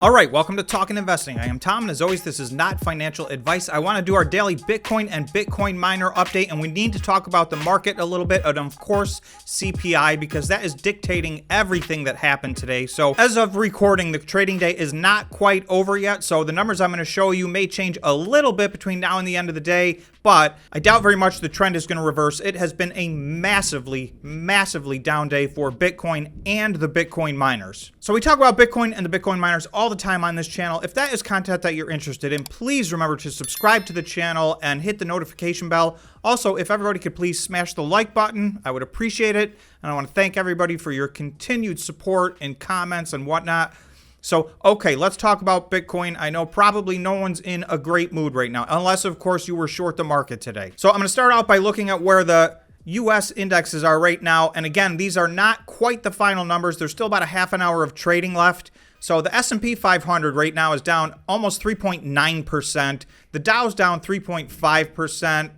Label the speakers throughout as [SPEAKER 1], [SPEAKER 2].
[SPEAKER 1] All right, welcome to Talkin' Investing. I am Tom, and as always, this is not financial advice. I want to do our daily Bitcoin and Bitcoin miner update, and we need to talk about the market a little bit, and of course, CPI, because that is dictating everything that happened today. So as of recording, the trading day is not quite over yet, so the numbers I'm going to show you may change a little bit between now and the end of the day, but I doubt very much the trend is going to reverse. It has been a massively down day for Bitcoin and the Bitcoin miners. So we talk about Bitcoin and the Bitcoin miners all the time on this channel. If that is content that you're interested in, please remember to subscribe to the channel and hit the notification bell. Also, if everybody could please smash the like button, I would appreciate it. And I want to thank everybody for your continued support and comments and whatnot. So, okay, let's talk about Bitcoin. I know probably no one's in a great mood right now, unless, of course, you were short the market today. So I'm going to start out by looking at where the US indexes are right now. And again, these are not quite the final numbers. There's still about a half an hour of trading left. So the S&P 500 right now is down almost 3.9%. The Dow's down 3.5%.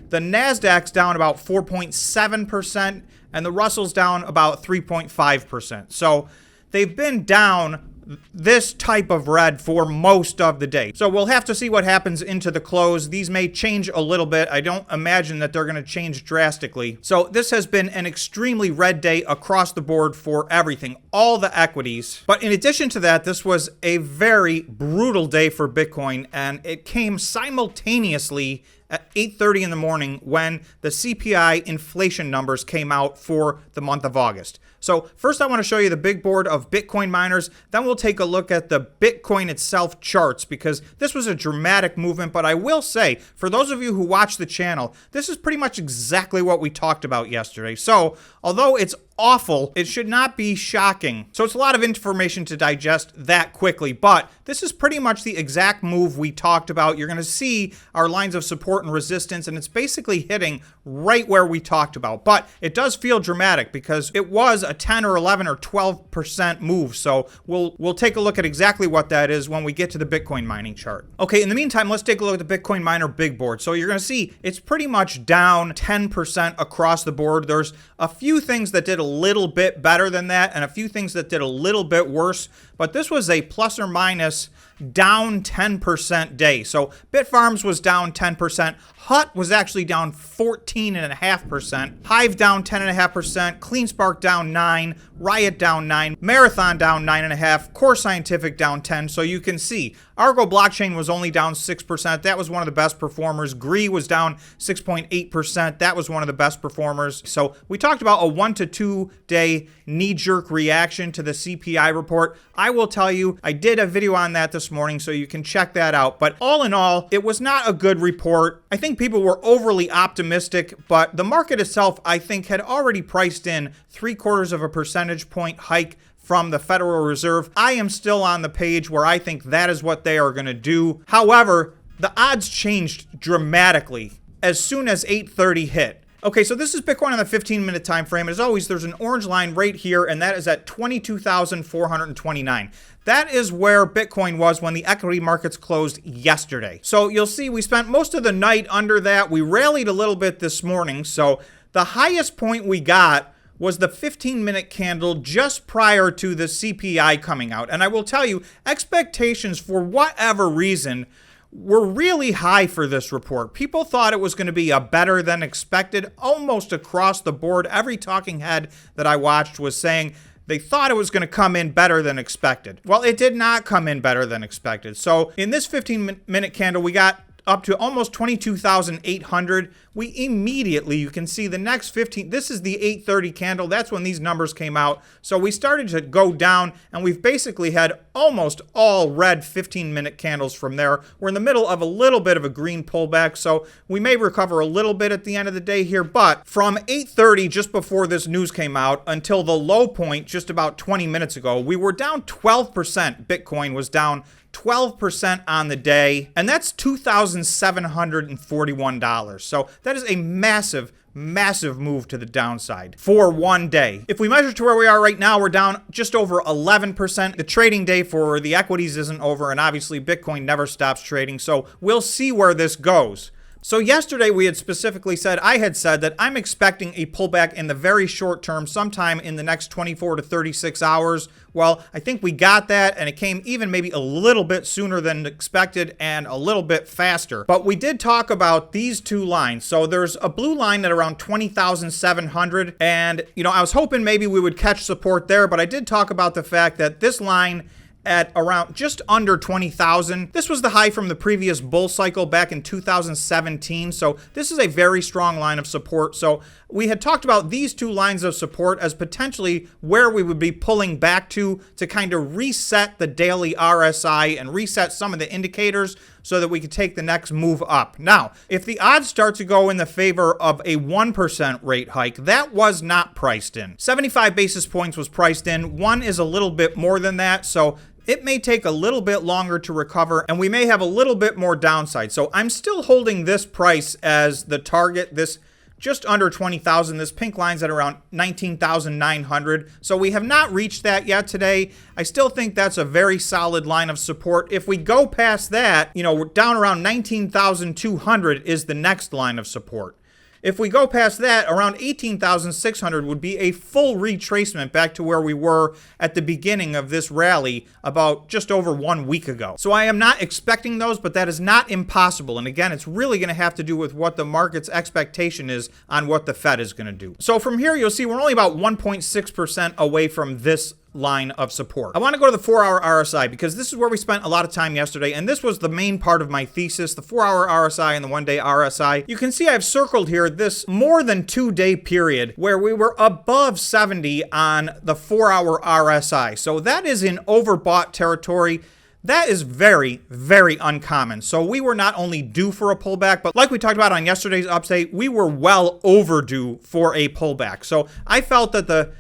[SPEAKER 1] The Nasdaq's down about 4.7%. And the Russell's down about 3.5%. So they've been down this type of red for most of the day. So we'll have to see what happens into the close. These may change a little bit. I don't imagine that they're going to change drastically. So this has been an extremely red day across the board for everything, all the equities. But in addition to that, this was a very brutal day for Bitcoin, and it came simultaneously at 8:30 in the morning when the CPI inflation numbers came out for the month of August. So first I want to show you the big board of Bitcoin miners. Then we'll take a look at the Bitcoin itself charts, because this was a dramatic movement. But I will say, for those of you who watch the channel, this is pretty much exactly what we talked about yesterday. So although it's awful, it should not be shocking. So it's a lot of information to digest that quickly, but this is pretty much the exact move we talked about. You're going to see our lines of support and resistance, and it's basically hitting right where we talked about. But it does feel dramatic because it was a 10 or 11 or 12% move. So we'll take a look at exactly what that is when we get to the Bitcoin mining chart. Okay, in the meantime, let's take a look at the Bitcoin miner big board. So you're going to see it's pretty much down 10% across the board. There's a few things that did a little bit better than that and a few things that did a little bit worse, but this was a plus or minus down 10% day. So Bitfarms was down 10%. HUT was actually down 14.5%. Hive down 10.5%. Cleanspark down 9%. Riot down 9%. Marathon down 9.5%. Core Scientific down 10%. So you can see Argo Blockchain was only down 6%. That was one of the best performers. Gree was down 6.8%. That was one of the best performers. So we talked about a 1 to 2 day knee-jerk reaction to the CPI report. I will tell you, I did a video on that this morning, so you can check that out. But all in all, it was not a good report. I think people were overly optimistic, but the market itself, I think, had already priced in 0.75 percentage point hike from the Federal Reserve. I am still on the page where I think that is what they are going to do. However, the odds changed dramatically as soon as 8:30 hit. Okay, so this is Bitcoin on the 15-minute time frame. As always, there's an orange line right here, and that is at 22,429. That is where Bitcoin was when the equity markets closed yesterday. So you'll see we spent most of the night under that. We rallied a little bit this morning. So the highest point we got was the 15-minute candle just prior to the CPI coming out. And I will tell you, expectations for whatever reason were really high for this report. People thought it was going to be a better than expected almost across the board. Every talking head that I watched was saying they thought it was going to come in better than expected. Well, it did not come in better than expected. So in this 15-minute candle, we got up to almost 22,800. We immediately, you can see the next 15, this is the 8:30 candle. That's when these numbers came out. So we started to go down, and we've basically had almost all red 15-minute candles from there. We're in the middle of a little bit of a green pullback, so we may recover a little bit at the end of the day here. But from 8:30, just before this news came out, until the low point just about 20 minutes ago, we were down 12%. Bitcoin was down 12% on the day, and that's $2,741. So that is a massive move to the downside for one day. If we measure to where we are right now, we're down just over 11%. The trading day for the equities isn't over, and obviously Bitcoin never stops trading, so we'll see where this goes. So yesterday we had specifically said, I had said that I'm expecting a pullback in the very short term, sometime in the next 24 to 36 hours. Well, I think we got that, and it came even maybe a little bit sooner than expected and a little bit faster. But we did talk about these two lines. So there's a blue line at around 20,700, and I was hoping maybe we would catch support there, but I did talk about the fact that this line at around just under 20,000. This was the high from the previous bull cycle back in 2017. So this is a very strong line of support. So we had talked about these two lines of support as potentially where we would be pulling back to kind of reset the daily RSI and reset some of the indicators so that we could take the next move up. Now, if the odds start to go in the favor of a 1% rate hike, that was not priced in. 75 basis points was priced in. 1 is a little bit more than that. So it may take a little bit longer to recover, and we may have a little bit more downside. So I'm still holding this price as the target, this just under 20,000. This pink line's at around 19,900. So we have not reached that yet today. I still think that's a very solid line of support. If we go past that, we're down around 19,200 is the next line of support. If we go past that, around 18,600 would be a full retracement back to where we were at the beginning of this rally about just over 1 week ago. So I am not expecting those, but that is not impossible. And again, it's really going to have to do with what the market's expectation is on what the Fed is going to do. So from here, you'll see we're only about 1.6% away from this line of support. I want to go to the 4-hour RSI because this is where we spent a lot of time yesterday, and this was the main part of my thesis, the 4-hour RSI and the 1-day RSI. You can see I've circled here this more than 2-day period where we were above 70 on the 4-hour RSI. So that is in overbought territory. That is very, very uncommon. So we were not only due for a pullback, but like we talked about on yesterday's update, we were well overdue for a pullback. So I felt that the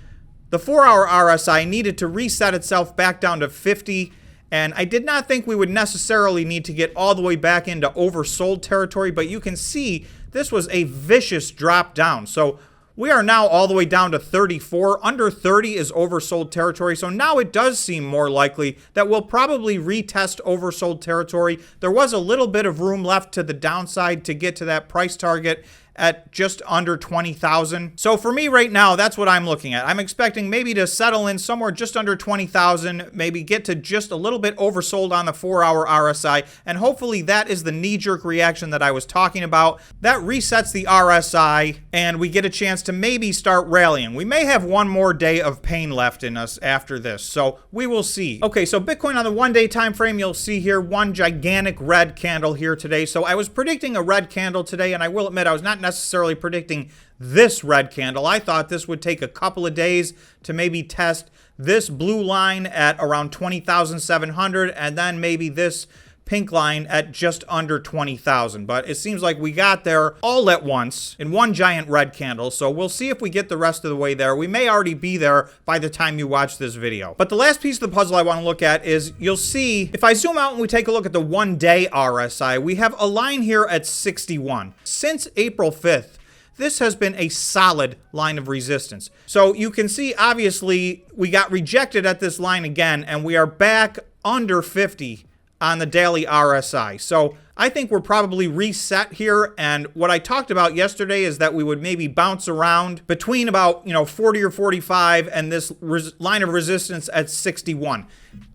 [SPEAKER 1] 4-hour RSI needed to reset itself back down to 50, and I did not think we would necessarily need to get all the way back into oversold territory, but you can see this was a vicious drop down. So we are now all the way down to 34. Under 30 is oversold territory, so now it does seem more likely that we'll probably retest oversold territory. There was a little bit of room left to the downside to get to that price target at just under 20,000. So for me right now, that's what I'm looking at. I'm expecting maybe to settle in somewhere just under 20,000, maybe get to just a little bit oversold on the 4-hour RSI, and hopefully that is the knee-jerk reaction that I was talking about. That resets the RSI, and we get a chance to maybe start rallying. We may have one more day of pain left in us after this, so we will see. Okay, so Bitcoin on the 1-day time frame, you'll see here one gigantic red candle here today. So I was predicting a red candle today, and I will admit I was not necessarily predicting this red candle. I thought this would take a couple of days to maybe test this blue line at around 20,700 and then maybe this pink line at just under 20,000. But it seems like we got there all at once in one giant red candle. So we'll see if we get the rest of the way there. We may already be there by the time you watch this video. But the last piece of the puzzle I want to look at is you'll see if I zoom out and we take a look at the 1-day RSI, we have a line here at 61. Since April 5th, this has been a solid line of resistance. So you can see, obviously, we got rejected at this line again, and we are back under 50 on the daily RSI. So I think we're probably reset here, and what I talked about yesterday is that we would maybe bounce around between about 40 or 45 and this line of resistance at 61.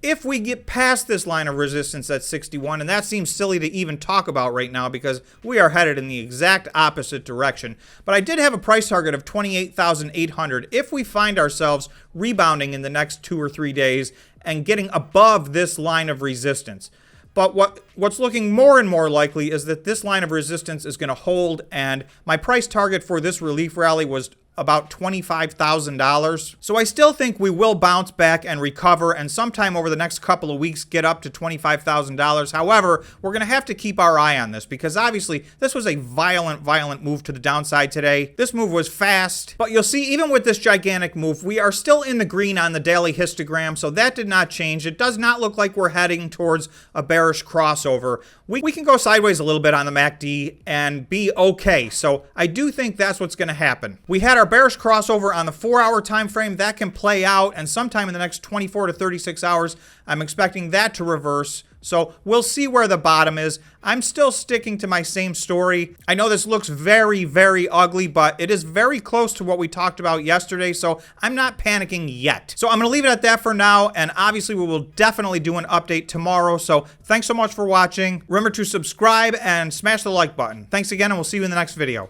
[SPEAKER 1] If we get past this line of resistance at 61, and that seems silly to even talk about right now because we are headed in the exact opposite direction, but I did have a price target of 28,800 if we find ourselves rebounding in the next 2 or 3 days and getting above this line of resistance. But what's looking more and more likely is that this line of resistance is going to hold, and my price target for this relief rally was about $25,000. So I still think we will bounce back and recover, and sometime over the next couple of weeks get up to $25,000. However, we're going to have to keep our eye on this because obviously this was a violent move to the downside today. This move was fast, but you'll see even with this gigantic move, we are still in the green on the daily histogram, so that did not change. It does not look like we're heading towards a bearish crossover. We can go sideways a little bit on the MACD and be okay. So I do think that's what's going to happen. We had our bearish crossover on the 4-hour time frame. That can play out, and sometime in the next 24 to 36 hours, I'm expecting that to reverse. So we'll see where the bottom is. I'm still sticking to my same story. I know this looks very, very ugly, but it is very close to what we talked about yesterday, so I'm not panicking yet. So I'm going to leave it at that for now, and obviously we will definitely do an update tomorrow. So thanks so much for watching. Remember to subscribe and smash the like button. Thanks again, and we'll see you in the next video.